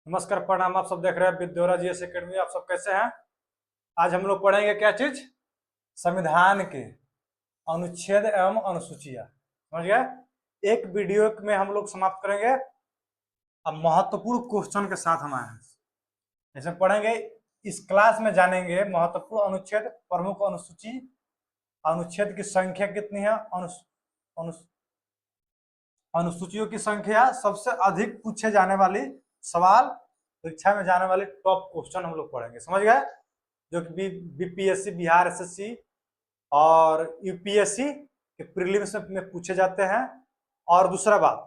नमस्कार, प्रणाम। आप सब देख रहे हैं विद्योरा जीएस एकेडमी। आप सब कैसे हैं? आज हम लोग पढ़ेंगे क्या चीज? संविधान के अनुच्छेद एवं अनुसूचियां। समझ गए? एक वीडियो में हम लोग समाप्त करेंगे। अब महत्वपूर्ण क्वेश्चन के साथ हम आए हैं। जैसे पढ़ेंगे, इस क्लास में जानेंगे महत्वपूर्ण अनुच्छेद, प्रमुख अनुसूची, अनुच्छेद की संख्या कितनी है, अनुसूचियों की संख्या, सबसे अधिक पूछे जाने वाली सवाल, परीक्षा में जाने वाले टॉप क्वेश्चन हम लोग पढ़ेंगे। समझ गए? जो कि बीपीएससी, बिहार एसएससी और यूपीएससी के प्रीलिम्स में पूछे जाते हैं। और दूसरा बात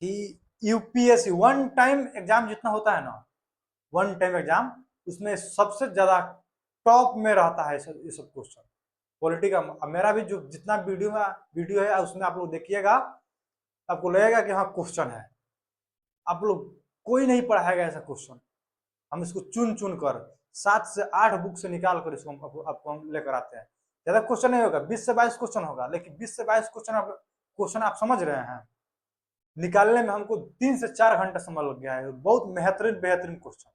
कि यूपीएससी वन टाइम एग्जाम जितना होता है ना, वन टाइम एग्जाम, उसमें सबसे ज्यादा टॉप में रहता है ये सब क्वेश्चन पॉलिटी का। मेरा भी जो जितना वीडियो है उसमें आप लोग देखिएगा, आपको लगेगा कि हाँ क्वेश्चन है। आप लोग कोई नहीं पढ़ाएगा ऐसा क्वेश्चन। हम इसको चुन चुन कर 7 से 8 बुक से निकाल कर इसको आपको हम लेकर आते हैं। ज्यादा क्वेश्चन नहीं होगा, 20 से 22 क्वेश्चन होगा, लेकिन 20 से 22 क्वेश्चन आप समझ रहे हैं, निकालने में हमको 3 से 4 घंटा समय लग गया है। बहुत बेहतरीन बेहतरीन क्वेश्चन।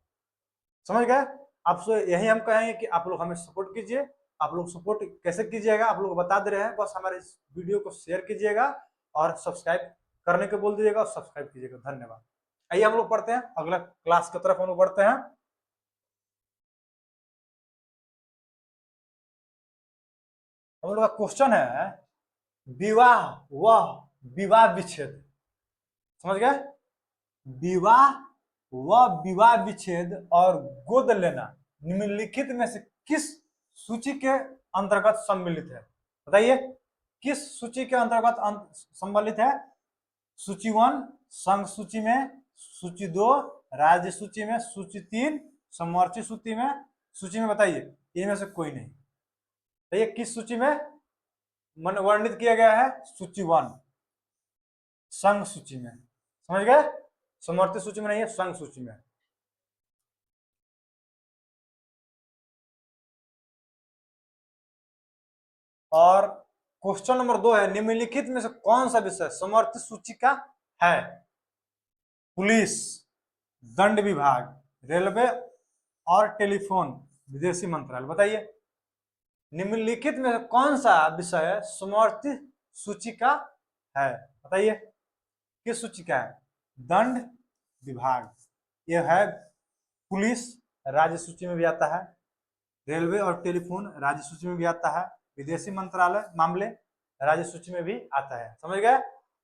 समझ गए? आपसे यही हम कहेंगे कि आप लोग हमें सपोर्ट कीजिए। आप लोग सपोर्ट कैसे कीजिएगा आप लोग बता दे रहे हैं, बस हमारे इस वीडियो को शेयर कीजिएगा और सब्सक्राइब करने को बोल दीजिएगा और सब्सक्राइब कीजिएगा। धन्यवाद। आइए हम लोग पढ़ते हैं, अगला क्लास की तरफ हम लोग बढ़ते हैं। हम लोग का क्वेश्चन है विवाह व विवाह विच्छेद। समझ गए? विवाह व विवाह विच्छेद और गोद लेना निम्नलिखित में से किस सूची के अंतर्गत सम्मिलित है? बताइए, किस सूची के अंतर्गत सम्मिलित है? सूची 1 संघ सूची में, सूची 2 राज्य सूची में, सूची 3 समवर्ती सूची में बताइए, इनमें से कोई नहीं। तो ये किस सूची में वर्णित किया गया है? सूची 1 संघ सूची में। समझ गए? समवर्ती सूची में नहीं है, संघ सूची में। और क्वेश्चन नंबर 2 है, निम्नलिखित में से कौन सा विषय समवर्ती सूची का है? पुलिस, दंड विभाग, रेलवे और टेलीफोन, विदेशी मंत्रालय। बताइए, निम्नलिखित में से कौन सा विषय समवर्ती सूची का है? बताइए, किस सूची का है? दंड विभाग, यह है। पुलिस राज्य सूची में भी आता है, रेलवे और टेलीफोन राज्य सूची में भी आता है, विदेशी मंत्रालय मामले राज्य सूची में भी आता है। समझ गए?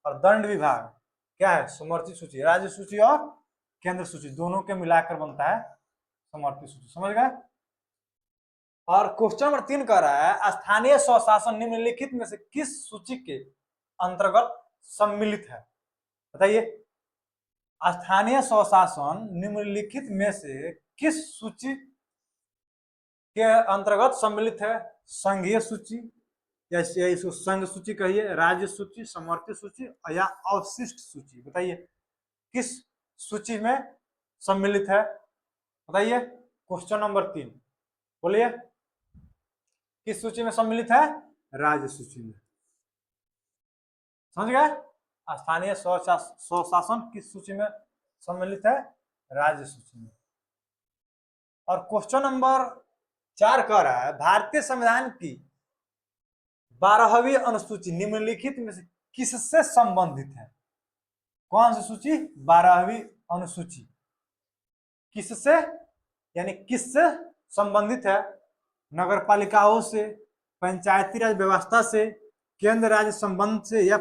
और दंड विभाग क्या है? समवर्ती सूची, राज्य सूची और केंद्र सूची दोनों के मिलाकर बनता है समवर्ती सूची। समझ गए? और क्वेश्चन नंबर 3 कह रहा है स्थानीय स्वशासन निम्नलिखित में से किस सूची के अंतर्गत सम्मिलित है? बताइए, स्थानीय स्वशासन निम्नलिखित में से किस सूची के अंतर्गत सम्मिलित है? संघीय सूची, या इसको संघ सूची कहिए, राज्य सूची, समवर्ती सूची या अवशिष्ट सूची। बताइए, किस सूची में सम्मिलित है? बताइए, क्वेश्चन नंबर 3 बोलिए, किस सूची में सम्मिलित है? राज्य सूची में। समझ गए? स्थानीय स्वशासन किस सूची में सम्मिलित है? राज्य सूची में। और क्वेश्चन नंबर 4 कह रहा है भारतीय संविधान की 12वीं अनुसूची निम्नलिखित में से किससे संबंधित है? कौन सी सूची? 12वीं अनुसूची किससे, यानी किससे संबंधित है? नगर पालिकाओं से, पंचायती राज व्यवस्था से, केंद्र राज्य संबंध से या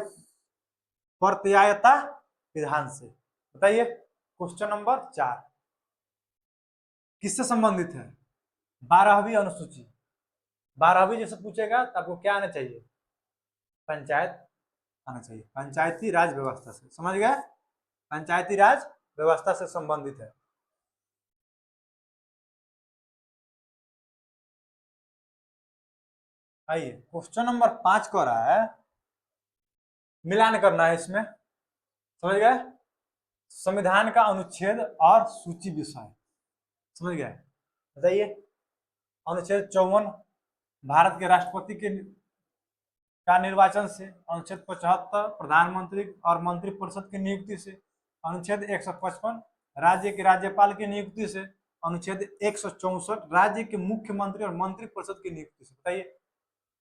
प्रत्यायता विधान से? बताइए, क्वेश्चन नंबर 4 किससे संबंधित है? 12वीं अनुसूची। 12वीं जैसे पूछेगा तो आपको क्या आना चाहिए? पंचायत आना चाहिए, पंचायती राज व्यवस्था से। समझ गए? पंचायती राज व्यवस्था से संबंधित है। आइए, क्वेश्चन नंबर 5 कह रहा है मिलान करना है इसमें। समझ गए? संविधान का अनुच्छेद और सूची विषय। समझ गए? बताइए, अनुच्छेद 54 भारत के राष्ट्रपति के का निर्वाचन से, अनुच्छेद 75 प्रधानमंत्री और मंत्रिपरिषद की नियुक्ति से, अनुच्छेद 155 राज्य के राज्यपाल की नियुक्ति से। अनुच्छेद 164 राज्य के मुख्यमंत्री और मंत्रिपरिषद की नियुक्ति से। बताइए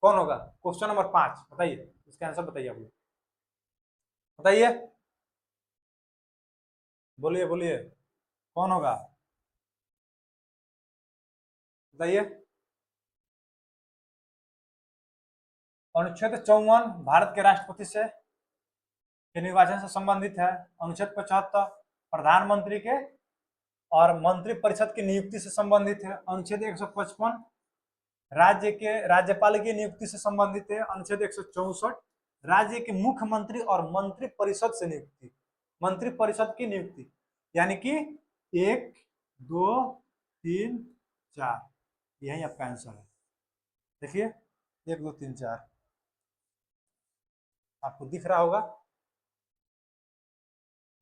कौन होगा? क्वेश्चन नंबर 5 बताइए, इसका आंसर बताइए आप लोग, बताइए, बोलिए बोलिए, कौन होगा बताइए। अनुच्छेद 54 भारत के राष्ट्रपति से के निर्वाचन से संबंधित है। अनुच्छेद 75 प्रधानमंत्री के और मंत्रिपरिषद की नियुक्ति से संबंधित है। अनुच्छेद 155 राज्य के राज्यपाल की नियुक्ति से संबंधित है। अनुच्छेद 164 राज्य के मुख्यमंत्री और मंत्रिपरिषद से नियुक्ति, मंत्रिपरिषद की नियुक्ति, यानी कि 1 2 3 4, यही आपका आंसर है। देखिए 1 2 3 4 आपको दिख रहा होगा,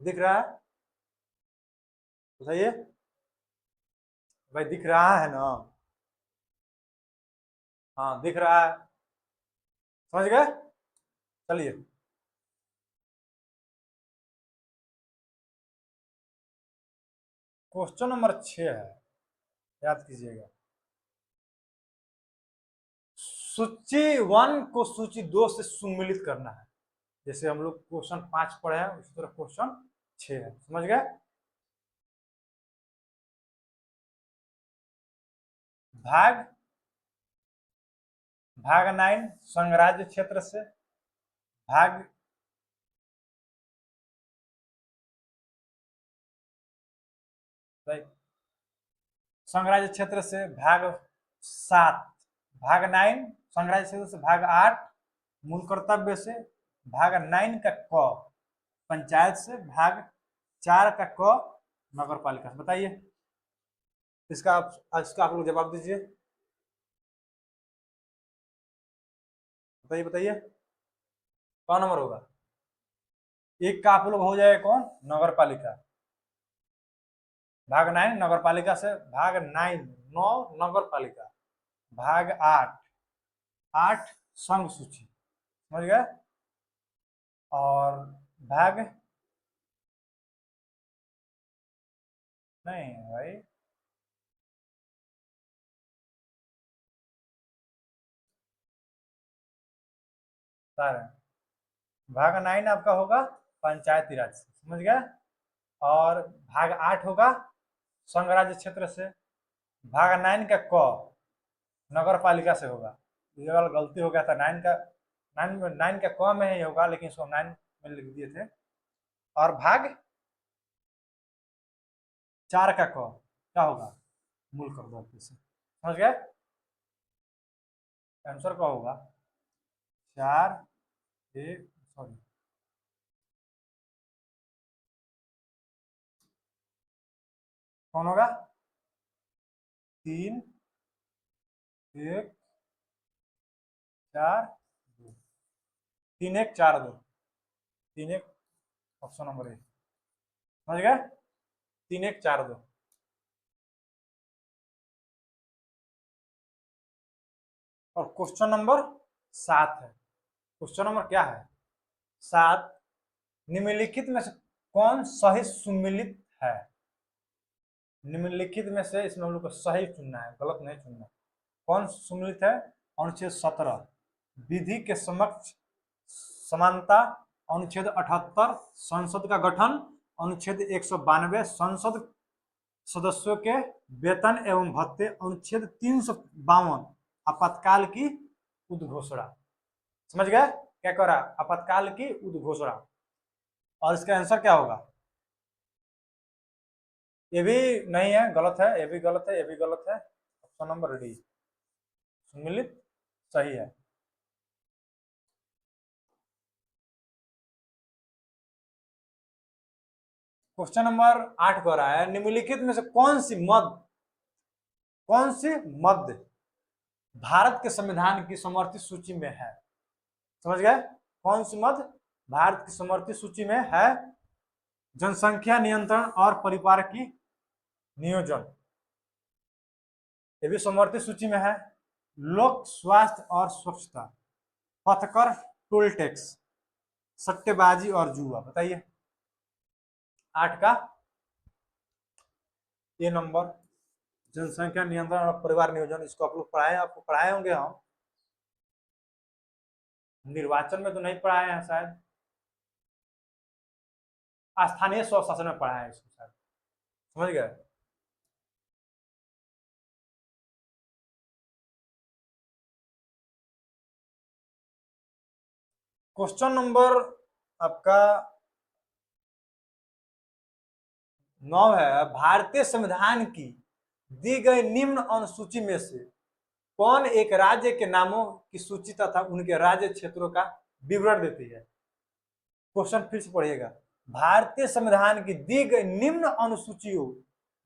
दिख रहा है? बताइए भाई, दिख रहा है ना? हाँ दिख रहा है, समझ गए? चलिए क्वेश्चन नंबर 6 है, याद कीजिएगा। सूची 1 को सूची 2 से सम्मिलित करना है। जैसे हम लोग क्वेश्चन 5 पढ़े हैं, उसी तरह क्वेश्चन 6 है, समझ गए? भाग भाग 9 संघराज्य क्षेत्र से, भाग संघराज्य क्षेत्र से भाग 7, भाग 9 संघराज्य क्षेत्र से, भाग 8 मूल कर्तव्य से, भाग 9 का क पंचायत से, भाग 4 का क नगर पालिका से। बताइए इसका आप लोग जवाब दीजिए, बताइए बताइए कौन नंबर होगा? एक का आप लोग हो जाएगा कौन? नगर पालिका। भाग 9 नगर पालिका से, भाग 9 नगर पालिका, भाग 8 संघ सूची, समझ गए? और भाग नहीं भाई, सारे भाग 9 आपका होगा पंचायती राज से, समझ गए? और भाग 8 होगा संघ राज्य क्षेत्र से। भाग 9 का क नगर पालिका से होगा। ये वाला गलती हो गया था, 9 का 9 का क में ही होगा, लेकिन इसको 9 में लिख दिए थे। और भाग 4 का क क्या होगा? मूल कर्तव्य से, समझ गए? आंसर क्या होगा? 4 1 सॉरी कौन होगा? 3 1 4 2, 3 1 4 2, 3 1 ऑप्शन नंबर 1, समझ गए? 3 1 4 2। और क्वेश्चन नंबर 7 है। क्वेश्चन नंबर क्या है? 7, निम्नलिखित में से कौन सही सुमेलित है? निम्नलिखित में से इसमें हम लोग को सही चुनना है, गलत नहीं चुनना। कौन सुमेलित है? अनुच्छेद 17 विधि के समक्ष समानता, अनुच्छेद 78 संसद का गठन, अनुच्छेद 192 संसद सदस्यों के वेतन एवं भत्ते, अनुच्छेद 352 आपातकाल की उद्घोषणा। समझ गए क्या कह रहा? आपातकाल की उद्घोषणा। और इसका आंसर क्या होगा? ये भी नहीं है, गलत है, ये भी गलत है, ये भी गलत है। ऑप्शन नंबर डी सम्मिलित सही है। क्वेश्चन नंबर 8 कह रहा है निम्नलिखित में से कौन सी मध्य भारत के संविधान की समर्थित सूची में है? समझ गए? कौन सी मध्य भारत की समर्थित सूची में है? जनसंख्या नियंत्रण और परिवार की नियोजन, ये भी समर्थित सूची में है। लोक स्वास्थ्य और स्वच्छता, पथकर, टोल टैक्स, सट्टेबाजी और जुआ। बताइए 8 का ए नंबर जनसंख्या नियंत्रण और परिवार नियोजन, इसको आप लोग पढ़ाए, आपको पढ़ाए होंगे हम, निर्वाचन में तो नहीं पढ़ाए हैं शायद, स्थानीय स्वशासन में पढ़ाए हैं इसको शायद, समझ गए। क्वेश्चन नंबर आपका 9 है, भारतीय संविधान की दी गई निम्न अनुसूची में से कौन एक राज्य के नामों की सूची तथा उनके राज्य क्षेत्रों का विवरण देती है। क्वेश्चन फिर से पढ़िएगा, भारतीय संविधान की दी गई निम्न अनुसूचियों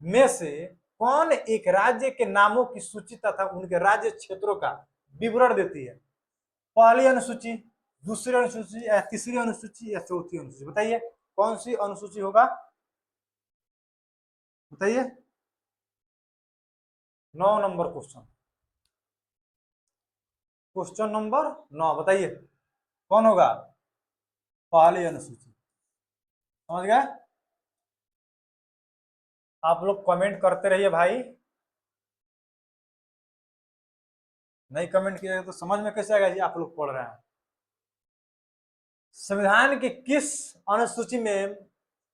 में से कौन एक राज्य के नामों की सूची तथा उनके राज्य क्षेत्रों का विवरण देती है। पहली अनुसूची, दूसरी अनुसूची, या तीसरी अनुसूची, या चौथी अनुसूची, बताइए कौन सी अनुसूची होगा, बताइए। 9 नंबर क्वेश्चन, क्वेश्चन नंबर 9 बताइए कौन होगा, पहली अनुसूची, समझ गए। आप लोग कमेंट करते रहिए भाई, नहीं कमेंट किया तो समझ में कैसे आएगा जी आप लोग पढ़ रहे हैं। संविधान की किस अनुसूची में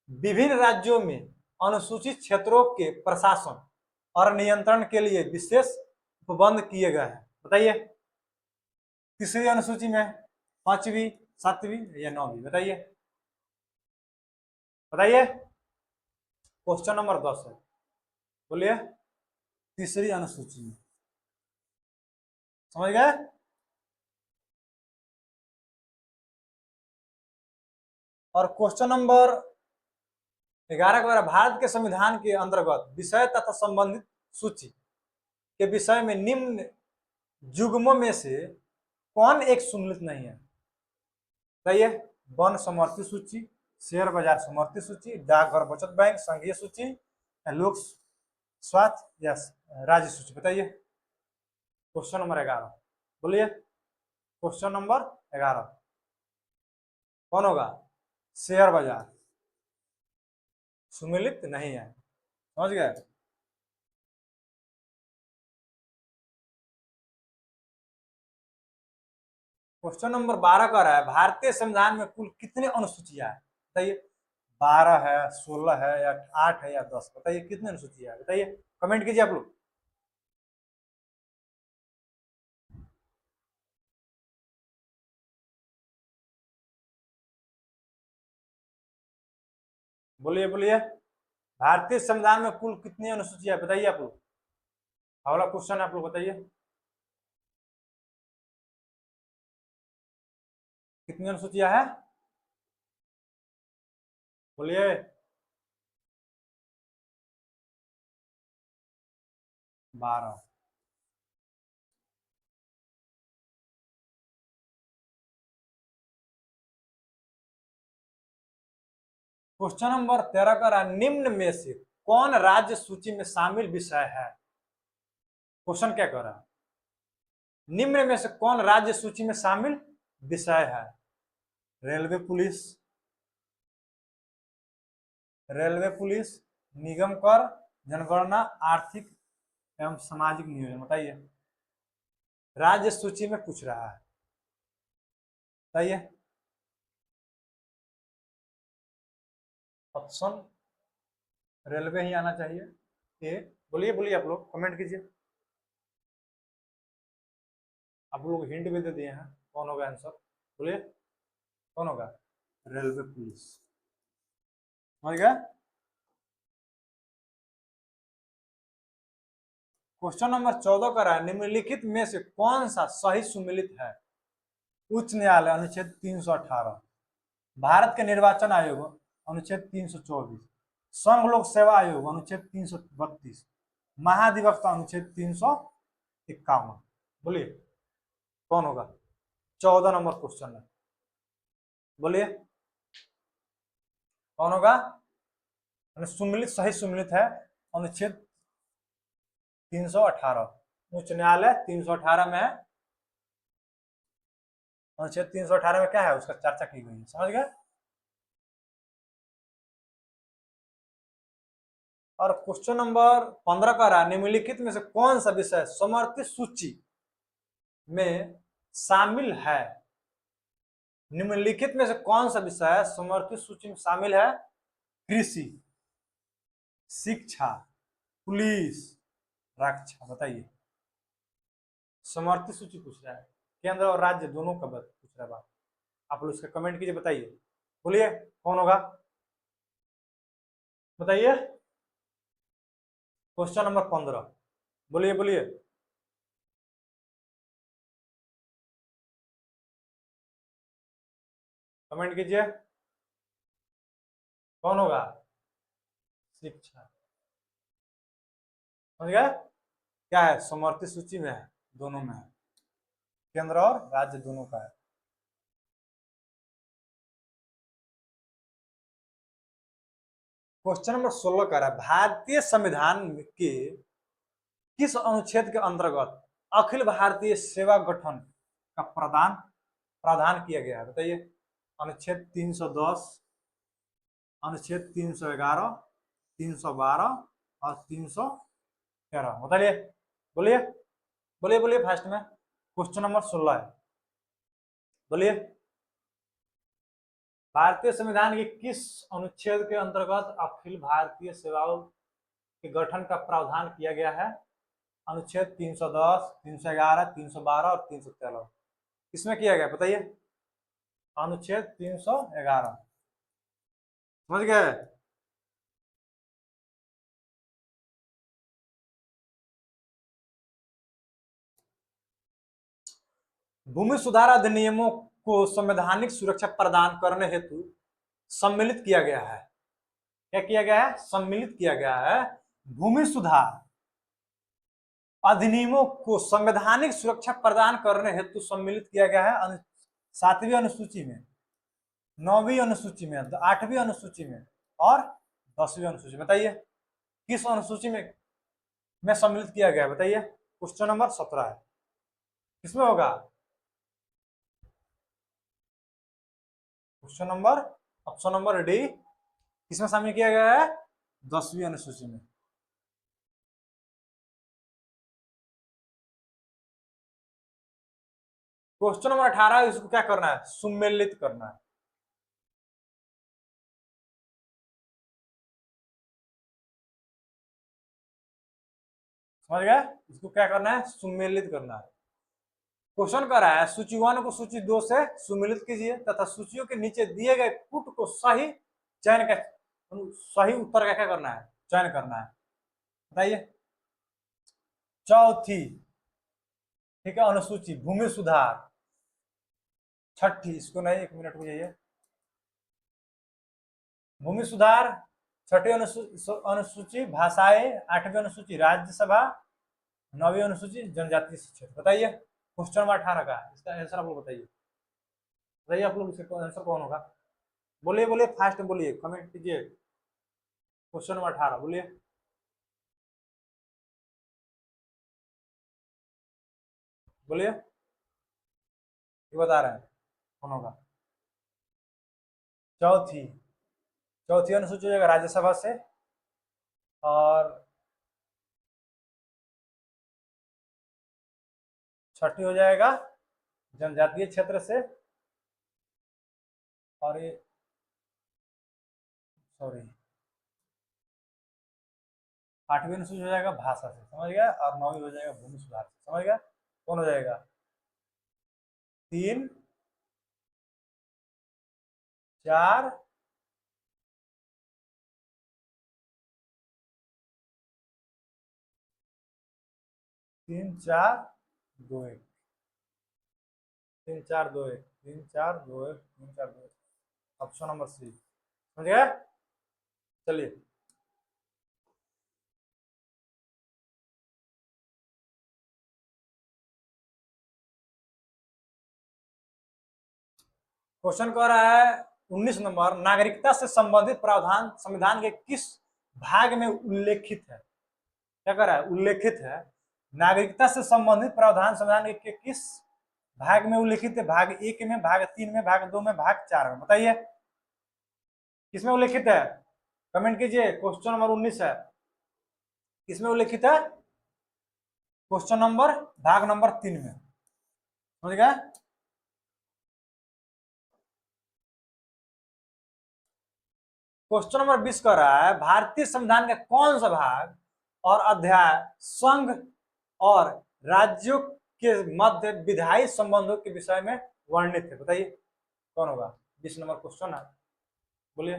विभिन्न राज्यों में अनुसूचित क्षेत्रों के प्रशासन और नियंत्रण के लिए विशेष उपबंध किए गए हैं, बताइए। तीसरी अनुसूची में, पांचवी, सातवीं या नौवीं, बताइए, बताइए। क्वेश्चन नंबर 10 है, बोलिए। तीसरी अनुसूची में, समझ गए। और क्वेश्चन नंबर 11 के बारे, भारत के संविधान के अंतर्गत विषय तथा संबंधित सूची के विषय में निम्न युग्मों में से कौन एक सम्मिलित नहीं है, बताइए। वन समवर्ती सूची, शेयर बाजार समवर्ती सूची, डाकघर बचत बैंक संघीय सूची, लोक स्वास्थ्य या राज्य सूची, बताइए। क्वेश्चन नंबर 11, बोलिए। क्वेश्चन नंबर 11 कौन होगा, शेयर बाजार सम्मिलित नहीं है, समझ गए। क्वेश्चन नंबर 12 का रहा है, भारतीय संविधान में कुल कितने अनुसूचियां है, बताइए। 12 है, 16 है, या 8 है, या 10, बताइए कितने अनुसूचियां है, बताइए, कमेंट कीजिए आप लोग। बोलिए बोलिए, भारतीय संविधान में कुल कितनी अनुसूचियां है, बताइए आप लोग। अगला क्वेश्चन आप लोग बताइए, कितनी अनुसूचियां है, बोलिए। 12। क्वेश्चन नंबर 13 का रहा, निम्न में से कौन राज्य सूची में शामिल विषय है। क्वेश्चन क्या कह रहा है, निम्न में से कौन राज्य सूची में शामिल विषय है। रेलवे पुलिस, रेलवे पुलिस, निगम कर, जनगणना, आर्थिक एवं सामाजिक नियोजन, बताइए। राज्य सूची में पूछ रहा है, बताइए। ऑप्शन रेलवे ही आना चाहिए। ए, बोलिए बोलिए, आप लोग कमेंट कीजिए। आप लोग हिंट भी दे दिए हैं, कौन होगा आंसर, बोलिए कौन होगा, रेलवे पुलिस, समझ गया। क्वेश्चन नंबर 14 का रहा है, निम्नलिखित में से कौन सा सही सुमेलित है। उच्च न्यायालय अनुच्छेद 318, भारत के निर्वाचन आयोग अनुच्छेद 324, संघ लोक सेवा आयोग अनुच्छेद 332, महाधिवक्ता अनुच्छेद 351, बोलिए कौन होगा। 14 नंबर क्वेश्चन है, बोलिए कौन होगा। सुमिलित, सही सुमिलित है अनुच्छेद 318, उच्च न्यायालय 318 में है, अनुच्छेद 318 में क्या है उसका चर्चा की गई है, समझ गए। और क्वेश्चन नंबर 15 का रहा, निम्नलिखित में से कौन सा विषय समर्थित सूची में शामिल है? निम्नलिखित में से कौन सा विषय समर्थित सूची में शामिल है? कृषि, शिक्षा, पुलिस, रक्षा। बताइए। समर्थित सूची पूछ रहा है, केंद्र और राज्य दोनों का पूछ रहा है बात। आप लोग इसका कमेंट कीजिए, बताइए, बोलिए कौन होगा, बताइए। क्वेश्चन नंबर 15, बोलिए बोलिए। कमेंट कीजिए, कौन होगा? शिक्षा। समझ गए? क्या है? समर्थित सूची में है, दोनों में है, केंद्र और राज्य दोनों का है। क्वेश्चन नंबर 16 का रहा है, भारतीय संविधान के किस अनुच्छेद के अंतर्गत अखिल भारतीय सेवा गठन का प्रावधान किया गया है? बताइए। अनुच्छेद 310, अनुच्छेद 311, 312 और 313। बताइए, बोलिए बोलिए बोलिए फास्ट में। क्वेश्चन नंबर 16 है, बोलिए। भारतीय संविधान के किस अनुच्छेद के अंतर्गत अखिल भारतीय सेवाओं के गठन का प्रावधान किया गया है? अनुच्छेद 310, 311, 312 और 313। किसमें किया गया बताइए? अनुच्छेद 311। समझ गए? भूमि सुधार अधिनियमों को संवैधानिक सुरक्षा प्रदान करने हेतु सम्मिलित किया गया है। क्या किया गया है? सम्मिलित किया गया है। भूमि सुधार अधिनियमों को संवैधानिक सुरक्षा प्रदान करने हेतु सम्मिलित किया गया है 7वीं अनुसूची में, 9वीं अनुसूची में, 8वीं अनुसूची में और 10वीं अनुसूची। बताइए किस अनुसूची में सम्मिलित किया गया है? बताइए। क्वेश्चन नंबर 17 है, किसमें होगा? Question number, option number D, किसमें शामिल किया गया है? 10वीं अनुसूची में। क्वेश्चन नंबर 18, इसको क्या करना है? सुमेलित करना है। समझ गए? इसको क्या करना है? सुमेलित करना है। क्वेश्चन कर रहा है, सूची 1 को सूची 2 से सुमेलित कीजिए तथा सूचियों के नीचे दिए गए पुट को सही चयन का, सही उत्तर का क्या करना है? चयन करना है। बताइए। चौथी, ठीक है, अनुसूची भूमि सुधार। छठी, इसको नहीं, 1 मिनट में जाइए। भूमि सुधार, छठी अनुसूची भाषाएं, 8वीं अनुसूची राज्यसभा, 9वीं अनुसूची जनजातीय शिक्षक। बताइए क्वेश्चन नंबर 18 का इसका आंसर आप लोग बताइए। बताइए आप लोग इसका आंसर कौन होगा? बोलिए बोलिए फास्ट बोलिए, कमेंट कीजिए। क्वेश्चन नंबर 18 बोलिए। बोलिए, ये बता रहे हैं कौन होगा? चौथी, चौथी अनुसूची हो जाएगा राज्यसभा से, और छठी हो जाएगा जनजातीय क्षेत्र से, और ये सॉरी 8वीं अनुसूची हो जाएगा भाषा से। समझ गया? और 9वीं हो जाएगा भूमि सुधार से। समझ गया? कौन हो जाएगा? 3, 4, 3, 4, 2, 1। 3, 4, 2, 1, 3, 4, 2, 1, 3, 4, 2, 1। Option number C. समझ गया? चलिए। क्वेश्चन कह रहा है 19 नंबर, नागरिकता से संबंधित प्रावधान संविधान के किस भाग में उल्लेखित है? क्या कह रहा है? उल्लेखित है। नागरिकता से संबंधित प्रावधान संविधान के किस भाग में उल्लेखित है? भाग 1 में, भाग 3 में, भाग 2 में, भाग 4 में। बताइए किसमें उल्लेखित है? कमेंट कीजिए। क्वेश्चन नंबर 19 है, इसमें उल्लिखित है क्वेश्चन नंबर भाग नंबर 3 में, समझ गए। क्वेश्चन नंबर 20 कह रहा है भारतीय संविधान का कौन सा भाग और अध्याय संघ और राज्यों के मध्य विधायी संबंधों के विषय में वर्णित है, बताइए कौन होगा। 20 नंबर क्वेश्चन है, बोलिए।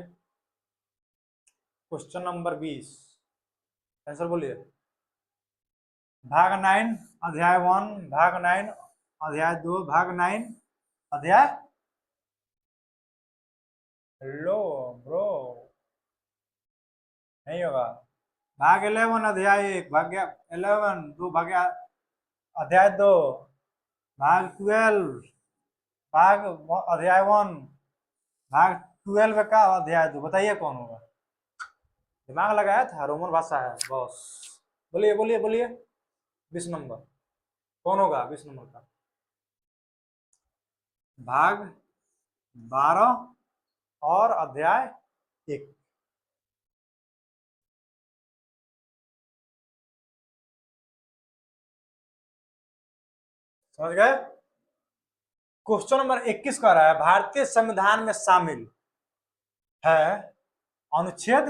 क्वेश्चन नंबर 20, आंसर बोलिए। भाग 9 अध्याय 1, भाग 9 अध्याय 2, भाग 9 अध्याय, लो ब्रो नहीं होगा। भाग 11 अध्याय 1, भाग 11 दो, भाग अध्याय 2, भाग 12, भाग अध्याय 1, भाग 12 का अध्याय 2, बताइए कौन होगा। दिमाग लगाया था, रोमन भाषा है बॉस। बोलिए बोलिए बोलिए, 20 नंबर कौन होगा 20 नंबर का। भाग 12 और अध्याय 1। समझ गए। क्वेश्चन नंबर 21 कह रहा है भारतीय संविधान में शामिल है अनुच्छेद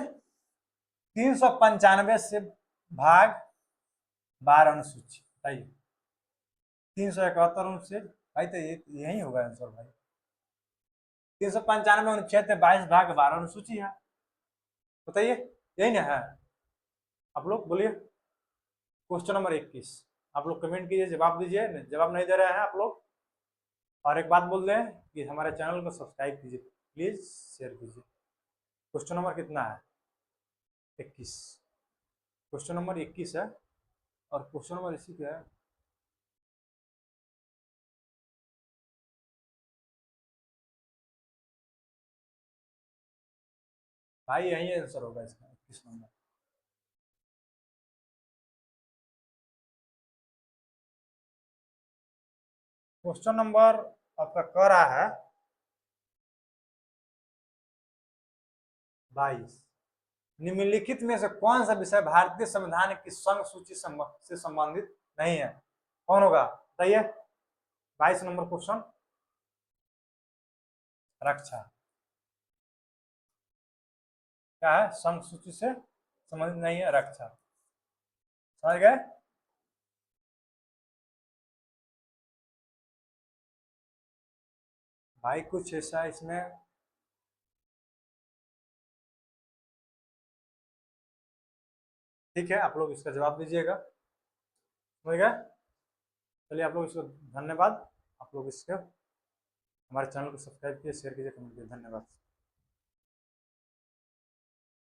395 से भाग 12 अनुसूची, बताइए। 371 अनुच्छेद, भाई तो यही होगा आंसर भाई। 395 अनुच्छेद 22 भाग 12 अनुसूची है, बताइए यही ना है। आप लोग बोलिए। क्वेश्चन नंबर 21 आप लोग कमेंट कीजिए, जवाब दीजिए। जवाब नहीं दे रहे हैं आप लोग, और एक बात बोल दें कि हमारे चैनल को सब्सक्राइब कीजिए, प्लीज शेयर कीजिए। क्वेश्चन नंबर कितना है 21, क्वेश्चन नंबर 21 है, और क्वेश्चन नंबर इसी का है। भाई यही आंसर होगा इसका 21 नंबर। क्वेश्चन नंबर आपका कह रहा है 22, निम्नलिखित में से कौन सा विषय भारतीय संविधान की संघ सूची से संबंधित नहीं है, कौन होगा बताइए। 22 नंबर क्वेश्चन, रक्षा। क्या है, संघ सूची से संबंधित नहीं है, रक्षा। समझ गए। भाई कुछ ऐसा इसमें, ठीक है आप लोग इसका जवाब दीजिएगा, समझ गए। चलिए आप लोग इसको धन्यवाद। आप लोग इसके हमारे चैनल को सब्सक्राइब कीजिए, शेयर कीजिए, कमेंट कीजिए, धन्यवाद।